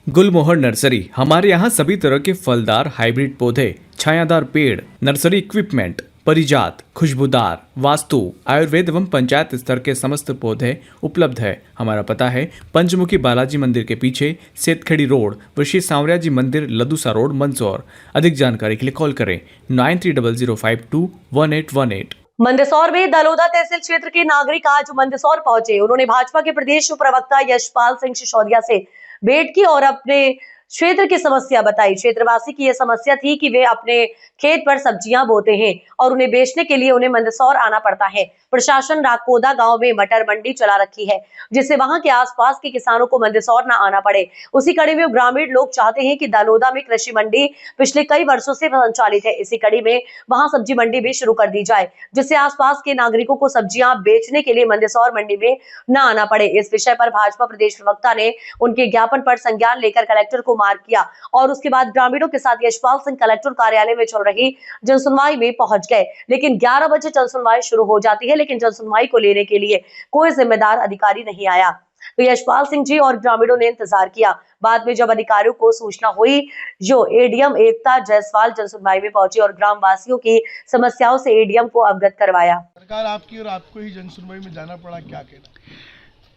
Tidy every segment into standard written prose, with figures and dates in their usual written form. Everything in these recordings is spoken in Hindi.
गुलमोहर नर्सरी। हमारे यहाँ सभी तरह के फलदार हाइब्रिड पौधे, छायादार पेड़, नर्सरी इक्विपमेंट, परिजात, खुशबूदार, वास्तु, आयुर्वेद एवं पंचायत स्तर के समस्त पौधे उपलब्ध है। हमारा पता है पंचमुखी बालाजी मंदिर के पीछे, सेतखेड़ी रोड, ऋषि सांवरिया जी मंदिर, लदूसा रोड, मंदसौर। अधिक जानकारी के लिए कॉल करें 9300521818। मंदसौर में दलोदा तहसील क्षेत्र के नागरिक आज मंदसौर पहुंचे। उन्होंने भाजपा के प्रदेश प्रवक्ता यशपाल सिंह सिसोदिया से भेंट की और अपने क्षेत्र की समस्या बताई। क्षेत्रवासी की यह समस्या थी कि वे अपने खेत पर सब्जियां बोते हैं और उन्हें बेचने के लिए उन्हें मंदसौर आना पड़ता है। प्रशासन राकोदा गांव में मटर मंडी चला रखी है, जिससे वहां के आसपास के किसानों को मंदसौर न आना पड़े। उसी कड़ी में ग्रामीण लोग चाहते हैं कि दलोदा में कृषि मंडी पिछले कई वर्षों से संचालित है, इसी कड़ी में वहां सब्जी मंडी भी शुरू कर दी जाए, जिससे आसपास के नागरिकों को सब्जियां बेचने के लिए मंदसौर मंडी में न आना पड़े। इस विषय पर भाजपा प्रदेश प्रवक्ता ने उनके ज्ञापन पर संज्ञान लेकर कलेक्टर को मार्क किया और उसके बाद ग्रामीणों के साथ यशपाल सिंह कलेक्टर कार्यालय में चल रही जनसुनवाई में पहुंच गए। लेकिन 11 बजे जनसुनवाई शुरू हो जाती है, लेकिन जनसुनवाई को लेने के लिए कोई जिम्मेदार अधिकारी नहीं आया, तो यशपाल सिंह जी और ग्रामीणों ने इंतजार किया। बाद में जब अधिकारियों को सूचना हुई, जो एडीएम एकता जायसवाल जनसुनवाई में पहुंची और ग्रामवासियों की समस्याओं से एडीएम को अवगत करवाया। सरकार आपकी और आपको ही जनसुनवाई में जाना पड़ा, क्या कहना?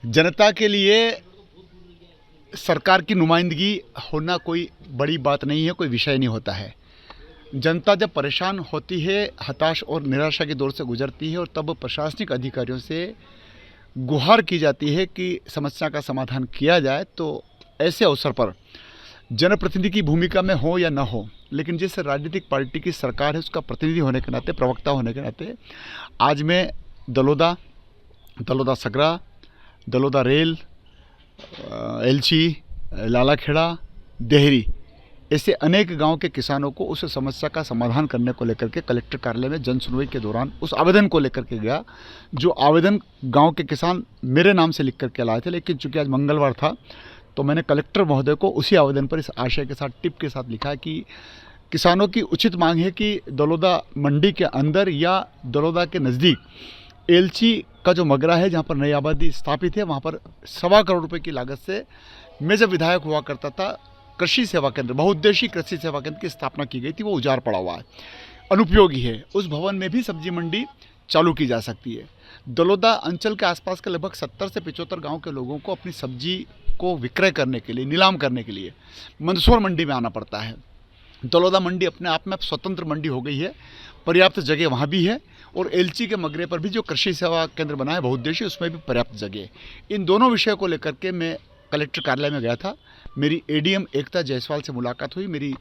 जनता के लिए सरकार की नुमाइंदगी होना कोई बड़ी बात नहीं है, कोई विषय नहीं होता है। जनता जब परेशान होती है, हताश और निराशा के दौर से गुजरती है और तब प्रशासनिक अधिकारियों से गुहार की जाती है कि समस्या का समाधान किया जाए, तो ऐसे अवसर पर जनप्रतिनिधि की भूमिका में हो या न हो, लेकिन जिस राजनीतिक पार्टी की सरकार है उसका प्रतिनिधि होने के नाते, प्रवक्ता होने के नाते आज मैं दलोदा सगरा, दलोदा रेल, एलची, लालाखेड़ा, देहरी ऐसे अनेक गांव के किसानों को उस समस्या का समाधान करने को लेकर के कलेक्टर कार्यालय में जनसुनवाई के दौरान उस आवेदन को लेकर के गया, जो आवेदन गांव के किसान मेरे नाम से लिख करके लाए थे। लेकिन चूंकि आज मंगलवार था तो मैंने कलेक्टर महोदय को उसी आवेदन पर इस आशय के साथ टिप के साथ लिखा कि किसानों की उचित मांग है कि दलोदा मंडी के अंदर या दलोदा के नज़दीक एलची का जो मगरा है, जहाँ पर नई आबादी स्थापित है, वहाँ पर 1.25 करोड़ रुपए की लागत से मैं जब विधायक हुआ करता था, कृषि सेवा केंद्र, बहुउद्देशीय कृषि सेवा केंद्र की स्थापना की गई थी। वो उजाड़ पड़ा हुआ है, अनुपयोगी है। उस भवन में भी सब्जी मंडी चालू की जा सकती है। दलोदा अंचल के आसपास के लगभग 70 से 75 गांव के लोगों को अपनी सब्जी को विक्रय करने के लिए, नीलाम करने के लिए मंदसौर मंडी में आना पड़ता है। दलोदा मंडी अपने आप में स्वतंत्र मंडी हो गई है, पर्याप्त जगह वहाँ भी है, और एलची के मगरे पर भी जो कृषि सेवा केंद्र बना है बहुउद्देशीय, उसमें भी पर्याप्त जगह है। इन दोनों विषयों को लेकर के मैं कलेक्टर कार्यालय में गया था। मेरी एडीएम एकता जायसवाल से मुलाकात हुई, मेरी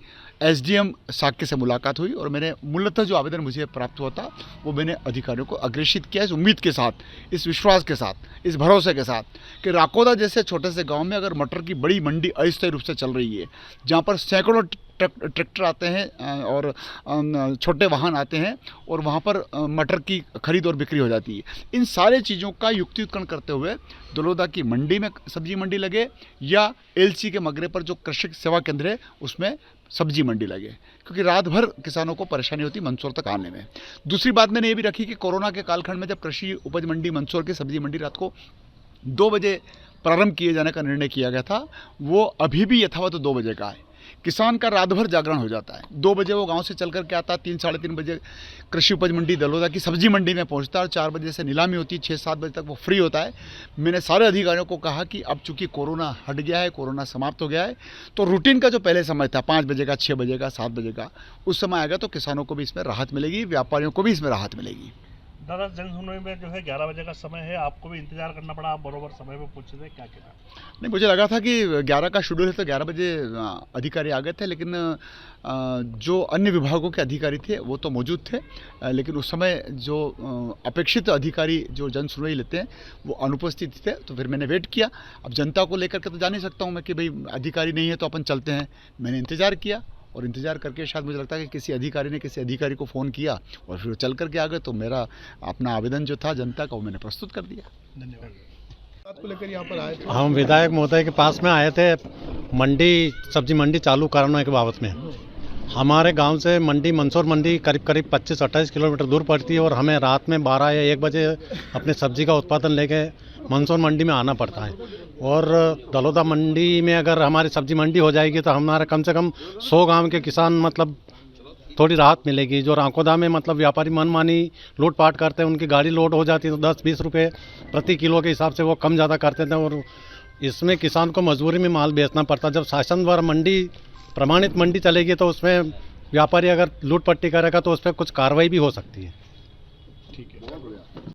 एसडीएम साक्य से मुलाकात हुई, और मैंने मूलतः जो आवेदन मुझे प्राप्त हुआ था वो मैंने अधिकारियों को अग्रेषित किया, इस उम्मीद के साथ, इस विश्वास के साथ, इस भरोसे के साथ कि राकोदा जैसे छोटे से गांव में अगर मटर की बड़ी मंडी अस्थायी रूप से चल रही है, जहां पर सैकड़ों ट्रैक्टर आते हैं और छोटे वाहन आते हैं और वहाँ पर मटर की खरीद और बिक्री हो जाती है, इन सारे चीज़ों का युक्तिकरण करते हुए दलोदा की मंडी में सब्जी मंडी लगे या एलसी के मगरे पर जो कृषि सेवा केंद्र है उसमें सब्जी मंडी लगे, क्योंकि रात भर किसानों को परेशानी होती मंदसौर तक आने में। दूसरी बात मैंने ये भी रखी कि कोरोना के कालखंड में जब कृषि उपज मंडी मंदसौर की सब्जी मंडी रात को 2 बजे प्रारंभ किए जाने का निर्णय किया गया था, वो अभी भी यथावत 2 बजे का है। किसान का रात भर जागरण हो जाता है। 2 बजे वो गांव से चल करके आता है, 3 साढ़े 3 बजे कृषि उपज मंडी दलोदा की सब्जी मंडी में पहुंचता है और 4 बजे से नीलामी होती है, 6-7 बजे तक वो फ्री होता है। मैंने सारे अधिकारियों को कहा कि अब चूंकि कोरोना हट गया है, कोरोना समाप्त हो गया है, तो रूटीन का जो पहले समय था 5 बजे का, 6 बजे का, 7 बजे का, उस समय आएगा तो किसानों को भी इसमें राहत मिलेगी, व्यापारियों को भी इसमें राहत मिलेगी। दादा, जनसुनवाई में जो है 11 बजे का समय है, आपको भी इंतजार करना पड़ा, आप बरोबर समय पे पहुंचे थे, क्या कहना? नहीं, मुझे लगा था कि 11 का शेड्यूल है तो 11 बजे अधिकारी आ गए थे, लेकिन जो अन्य विभागों के अधिकारी थे वो तो मौजूद थे, लेकिन उस समय जो अपेक्षित अधिकारी जो जनसुनवाई लेते हैं वो अनुपस्थित थे, तो फिर मैंने वेट किया। अब जनता को लेकर के तो जा नहीं सकता हूँ मैं कि भाई अधिकारी नहीं है तो अपन चलते हैं। मैंने इंतज़ार किया और इंतज़ार करके शायद मुझे लगता है कि किसी अधिकारी ने किसी अधिकारी को फ़ोन किया और फिर चल करके आ गए, तो मेरा अपना आवेदन जो था जनता का वो मैंने प्रस्तुत कर दिया। धन्यवाद। बात को लेकर यहाँ पर आए थे, हम विधायक महोदय के पास में आए थे मंडी, सब्जी मंडी चालू कराने के बाबत में। हमारे गांव से मंडी, मंदसौर मंडी करीब 25-28 किलोमीटर दूर पड़ती है और हमें रात में 12 या 1 बजे अपने सब्जी का उत्पादन लेके मंदसौर मंडी में आना पड़ता है। और दलोदा मंडी में अगर हमारी सब्जी मंडी हो जाएगी तो हमारा कम से कम 100 गांव के किसान मतलब थोड़ी राहत मिलेगी। जो रांकोदा में मतलब व्यापारी मनमानी लूटपाट करते हैं, उनकी गाड़ी लोड हो जाती है तो 10-20 रुपये प्रति किलो के हिसाब से वो कम ज़्यादा करते थे, और इसमें किसान को मजबूरी में माल बेचना पड़ता। जब शासन द्वारा मंडी प्रमाणित मंडी चलेगी तो उसमें व्यापारी अगर लूट पट्टी करेगा तो उस पर कुछ कार्रवाई भी हो सकती है। ठीक है।